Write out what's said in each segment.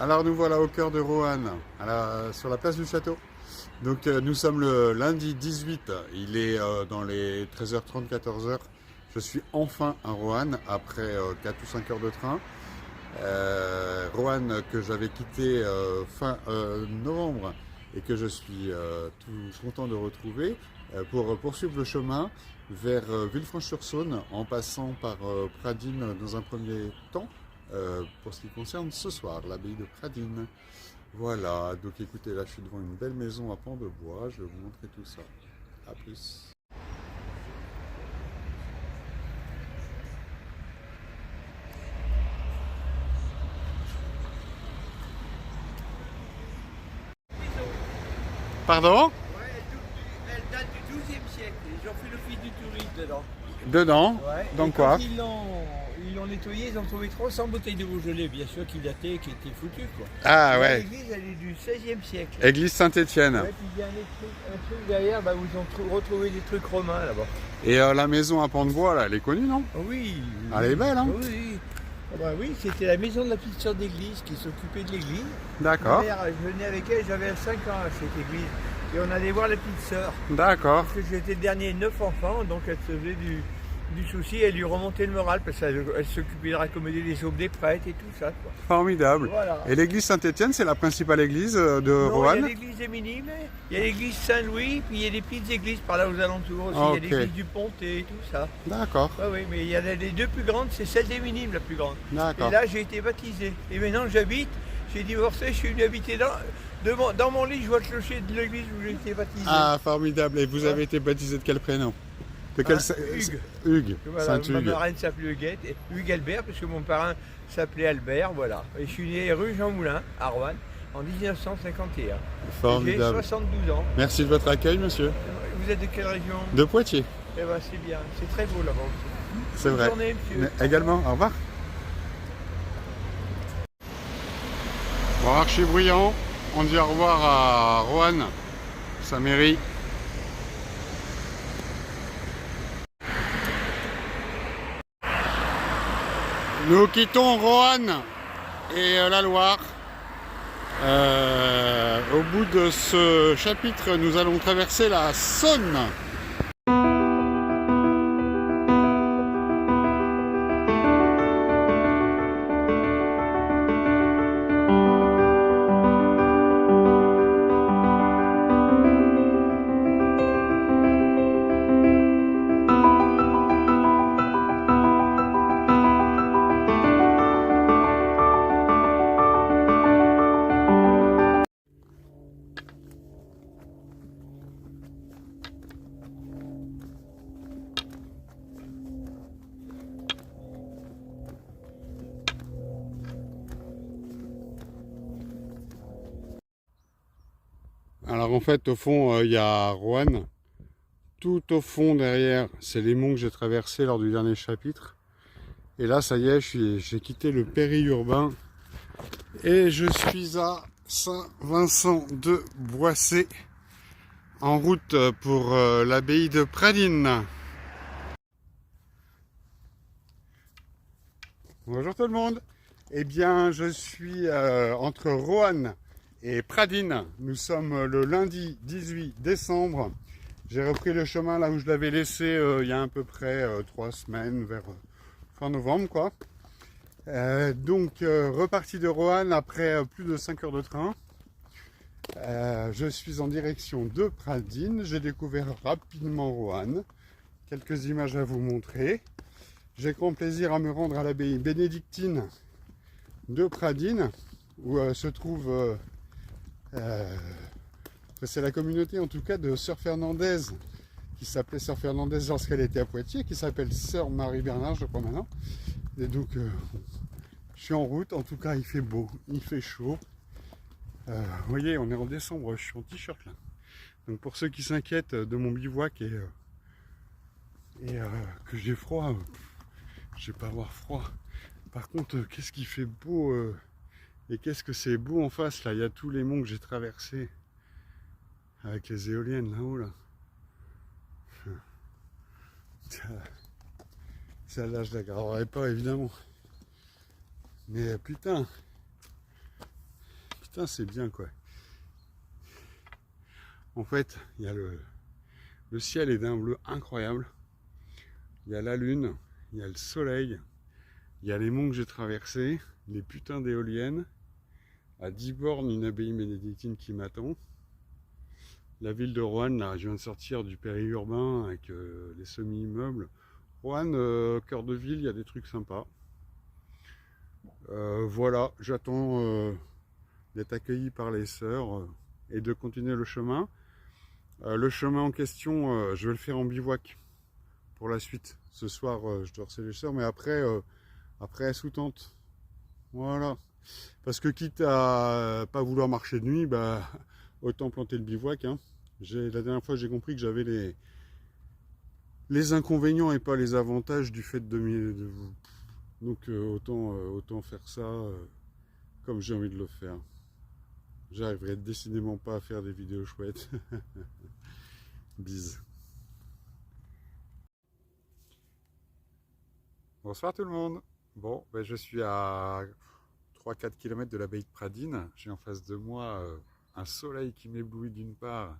Alors nous voilà au cœur de Roanne, sur la place du château. Donc nous sommes le lundi 18, il est dans les 13h30, 14h. Je suis enfin à Roanne après 4 ou 5 heures de train. Roanne que j'avais quitté fin novembre et que je suis tout content de retrouver pour poursuivre le chemin vers Villefranche-sur-Saône en passant par Pradines dans un premier temps pour ce qui concerne ce soir, l'abbaye de Pradines. Voilà, donc écoutez, là je suis devant une belle maison à pans de bois, je vais vous montrer tout ça. A plus. Pardon? Ouais, elle date du XIIe siècle. Ils ont fait l'office du touriste dedans. Dedans? Ouais. Dans Et quoi? quand ils l'ont nettoyé, ils ont trouvé 300 bouteilles de Beaujolais, bien sûr, qui dataient, qui étaient foutues, quoi. Ah Et là, ouais, l'église, elle est du XVIe siècle. église Saint-Étienne. Ouais, puis il y a un truc derrière bah, où ils ont retrouvé des trucs romains là-bas. Et la maison à pans de bois, là, elle est connue, non? Oh oui. Elle est belle, hein? Oui, oui. Ah bah oui, c'était la maison de la petite sœur d'église qui s'occupait de l'église. D'accord, Ma mère, je venais avec elle, j'avais 5 ans à cette église. Et on allait voir la petite sœur. d'accord. Parce que j'étais le dernier de 9 enfants, donc elle se faisait du souci, elle lui remontait le moral, parce qu'elle s'occupait de raccommoder les aubes des prêtres et tout ça, quoi. Formidable. Voilà. Et l'église Saint-Étienne, c'est la principale église de Non, il y Roanne? a l'église des Minimes, il y a l'église Saint-Louis, puis il y a des petites églises par là aux alentours aussi. Ok. Il y a l'église du Pontet et tout ça. D'accord, Ah oui, mais il y en a les deux plus grandes, c'est celle des Minimes la plus grande. d'accord. Et là, j'ai été baptisé. Et maintenant, j'ai divorcé, je suis venu habiter dans mon lit, je vois le clocher de l'église où j'ai été baptisé. Ah, formidable. Et vous avez été baptisé de quel prénom? De quel Hugues. Hugues, Voilà, ma Saint-Hugues. marraine s'appelait Huguette, et Hugues Albert, parce que mon parrain s'appelait Albert, voilà. Et je suis né rue Jean Moulin, à Roanne, en 1951. J'ai Formidable. 72 ans. Merci de votre accueil, monsieur. Vous êtes de quelle région? De Poitiers, Eh ben c'est bien, c'est très beau là-bas aussi. c'est Bonne vrai. journée, monsieur. Mais également, au revoir. Bon, archi bruyant. On dit au revoir à Roanne, sa mairie. Nous quittons Roanne et la Loire. Au bout de ce chapitre, nous allons traverser la Saône. Alors en fait, au fond, il y a Roanne. Tout au fond derrière, c'est les monts que j'ai traversés lors du dernier chapitre. Et là, ça y est, j'ai quitté le périurbain et je suis à Saint-Vincent-de-Boissé en route pour l'abbaye de Pradines. Bonjour tout le monde. Eh bien, je suis entre Roanne et Pradines. Nous sommes le lundi 18 décembre. J'ai repris le chemin là où je l'avais laissé il y a à peu près 3 semaines, vers fin novembre quoi. Reparti de Roanne après plus de 5 heures de train. Je suis en direction de Pradines. J'ai découvert rapidement Roanne. Quelques images à vous montrer. J'ai grand plaisir à me rendre à l'abbaye bénédictine de Pradines, où se trouve, c'est la communauté en tout cas de Sœur Fernandaise, qui s'appelait Sœur Fernandaise lorsqu'elle était à Poitiers, qui s'appelle Sœur Marie-Bernard, je crois maintenant. Et donc, je suis en route, en tout cas il fait beau, il fait chaud. Vous voyez, on est en décembre, je suis en t-shirt là. Donc pour ceux qui s'inquiètent de mon bivouac et que j'ai froid, je vais pas avoir froid. Par contre, qu'est-ce qui fait beau et qu'est-ce que c'est beau en face là. Il y a tous les monts que j'ai traversés avec les éoliennes là-haut là. Celle-là, je la graverai pas évidemment. Mais putain, Putain, c'est bien quoi. En fait, il y a le ciel est d'un bleu incroyable. Il y a la lune, il y a le soleil, il y a les monts que j'ai traversés, les putains d'éoliennes. À 10 bornes, une abbaye bénédictine qui m'attend. La ville de Roanne, là, je viens de sortir du périurbain avec les semi-immeubles. Roanne, cœur de ville, il y a des trucs sympas. Voilà, j'attends d'être accueilli par les sœurs et de continuer le chemin. Le chemin en question, je vais le faire en bivouac pour la suite. Ce soir, je dois recevoir les sœurs, mais après sous tente. Voilà. Parce que quitte à pas vouloir marcher de nuit, bah, autant planter le bivouac. Hein. La dernière fois, j'ai compris que j'avais les inconvénients et pas les avantages du fait de donc autant faire ça comme j'ai envie de le faire. J'arriverai décidément pas à faire des vidéos chouettes. Bise. Bonsoir tout le monde. Bon, ben je suis à 3-4 km de l'abbaye de Pradines. J'ai en face de moi un soleil qui m'éblouit d'une part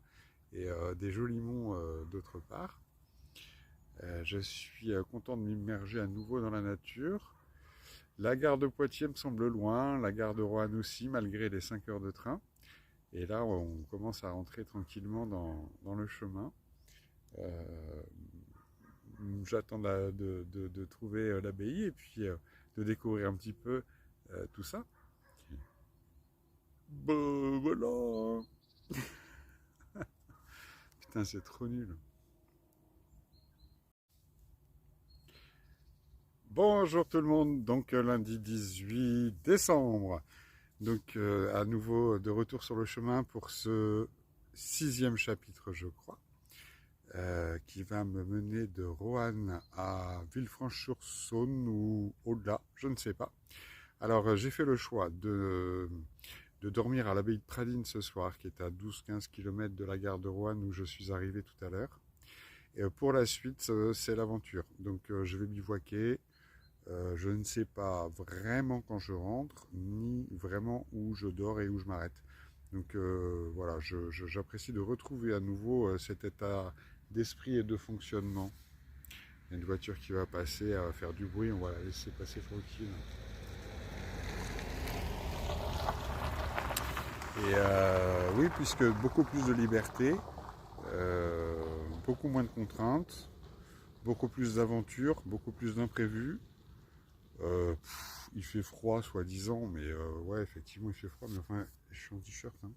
et des jolis monts d'autre part. Je suis content de m'immerger à nouveau dans la nature. La gare de Poitiers me semble loin, la gare de Roanne aussi, malgré les 5 heures de train. Et là, on commence à rentrer tranquillement dans le chemin. J'attends de trouver l'abbaye et puis de découvrir un petit peu tout ça. Bon, voilà. Putain, c'est trop nul. Bonjour tout le monde, donc lundi 18 décembre. Donc à nouveau de retour sur le chemin pour ce 6e chapitre, je crois. Qui va me mener de Roanne à Villefranche-sur-Saône ou au-delà, je ne sais pas. Alors j'ai fait le choix de dormir à l'abbaye de Pradines ce soir, qui est à 12-15 km de la gare de Roanne où je suis arrivé tout à l'heure. Et pour la suite, c'est l'aventure. Donc je vais bivouaquer. Je ne sais pas vraiment quand je rentre, ni vraiment où je dors et où je m'arrête. Donc voilà, j'apprécie de retrouver à nouveau cet état d'esprit et de fonctionnement. Il y a une voiture qui va passer, elle va faire du bruit, on va la laisser passer tranquille. Et oui, puisque beaucoup plus de liberté, beaucoup moins de contraintes, beaucoup plus d'aventures, beaucoup plus d'imprévus. Il fait froid, soi-disant, mais ouais, effectivement, il fait froid, mais enfin, je suis en t-shirt. Hein.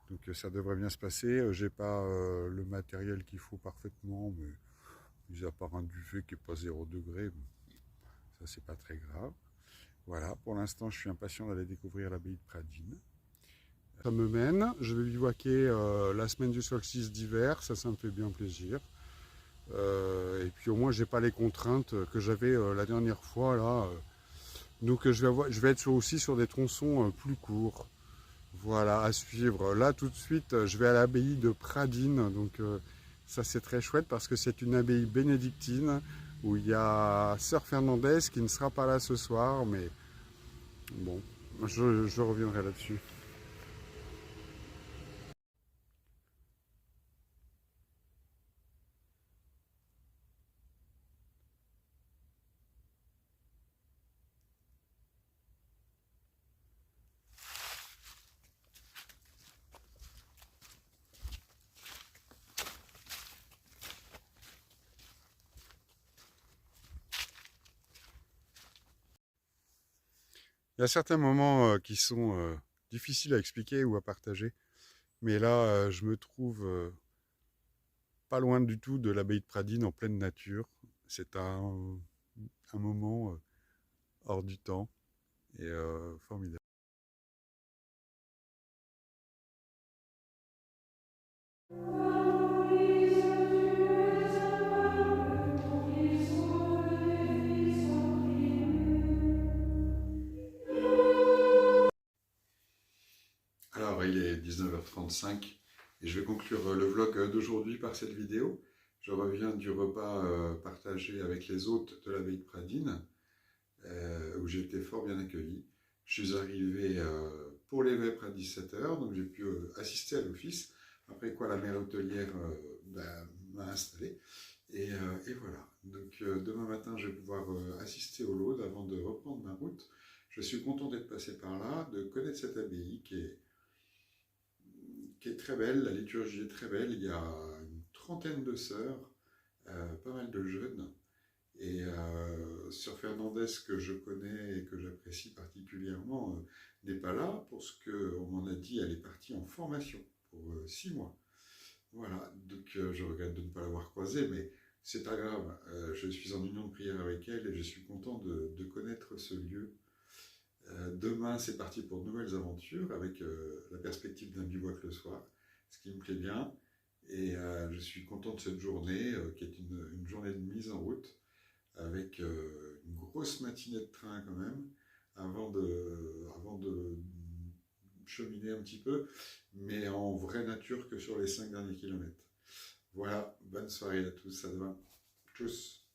Donc ça devrait bien se passer. J'ai pas le matériel qu'il faut parfaitement, mais mis à part un duvet qui n'est pas 0 degré, bon, ça c'est pas très grave. Voilà, pour l'instant, je suis impatient d'aller découvrir l'abbaye de Pradines. Ça me mène, je vais bivouaquer la semaine du solstice d'hiver, ça me fait bien plaisir. Et puis au moins j'ai pas les contraintes que j'avais la dernière fois là. Donc je vais être aussi sur des tronçons plus courts. Voilà, à suivre. Là tout de suite je vais à l'abbaye de Pradines. Donc ça c'est très chouette parce que c'est une abbaye bénédictine où il y a Sœur Fernandez qui ne sera pas là ce soir, mais bon, je reviendrai là-dessus. Il y a certains moments qui sont difficiles à expliquer ou à partager, mais là, je me trouve pas loin du tout de l'abbaye de Pradines en pleine nature. C'est un moment hors du temps et formidable. Alors, il est 19h35 et je vais conclure le vlog d'aujourd'hui par cette vidéo. Je reviens du repas partagé avec les hôtes de l'abbaye de Pradines, où j'ai été fort bien accueilli. Je suis arrivé pour les vêpres à 17h, donc j'ai pu assister à l'office, après quoi la mère hôtelière m'a installé, et voilà. Donc demain matin, je vais pouvoir assister au Laude avant de reprendre ma route. Je suis content d'être passé par là, de connaître cette abbaye qui est très belle, la liturgie est très belle, il y a une trentaine de sœurs, pas mal de jeunes, et Sœur Fernandez, que je connais et que j'apprécie particulièrement, n'est pas là, parce qu'on m'en a dit elle est partie en formation pour 6 mois. Voilà, donc je regrette de ne pas l'avoir croisée, mais c'est pas grave, je suis en union de prière avec elle et je suis content de connaître ce lieu. Demain, c'est parti pour de nouvelles aventures avec la perspective d'un bivouac le soir, ce qui me plaît bien. Et je suis content de cette journée, qui est une journée de mise en route, avec une grosse matinée de train quand même, avant de cheminer un petit peu, mais en vraie nature que sur les 5 derniers kilomètres. Voilà, bonne soirée à tous, à demain. Tchuss.